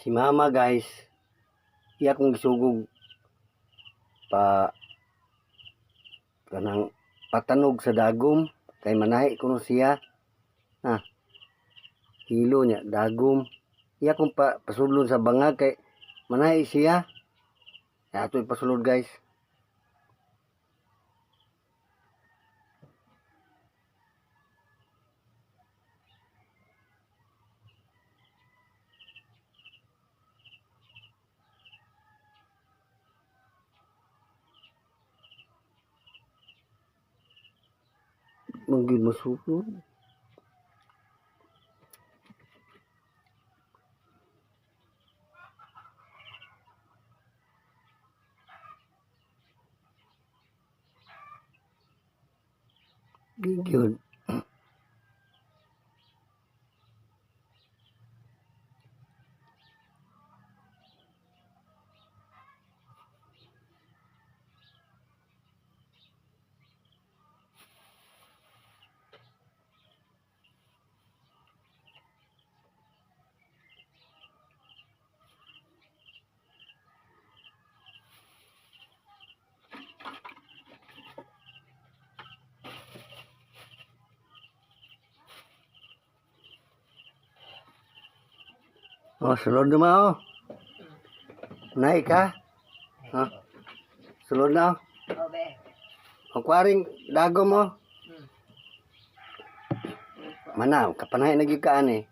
Si mama guys, iya kong gisugog pa kanang patanog sa dagom kay manahi kuno siya. Hilo niya dagom. Iya kong pasulod sa bangag kay manahi siya. Ato ipasulod guys. Manggid masulod. Gigyon. Oh, sulod na mo. Naik ka? Ha? Sulod na. Obe. Ang kwaring dago mo. Mana, kapanahay na gyud ka ani.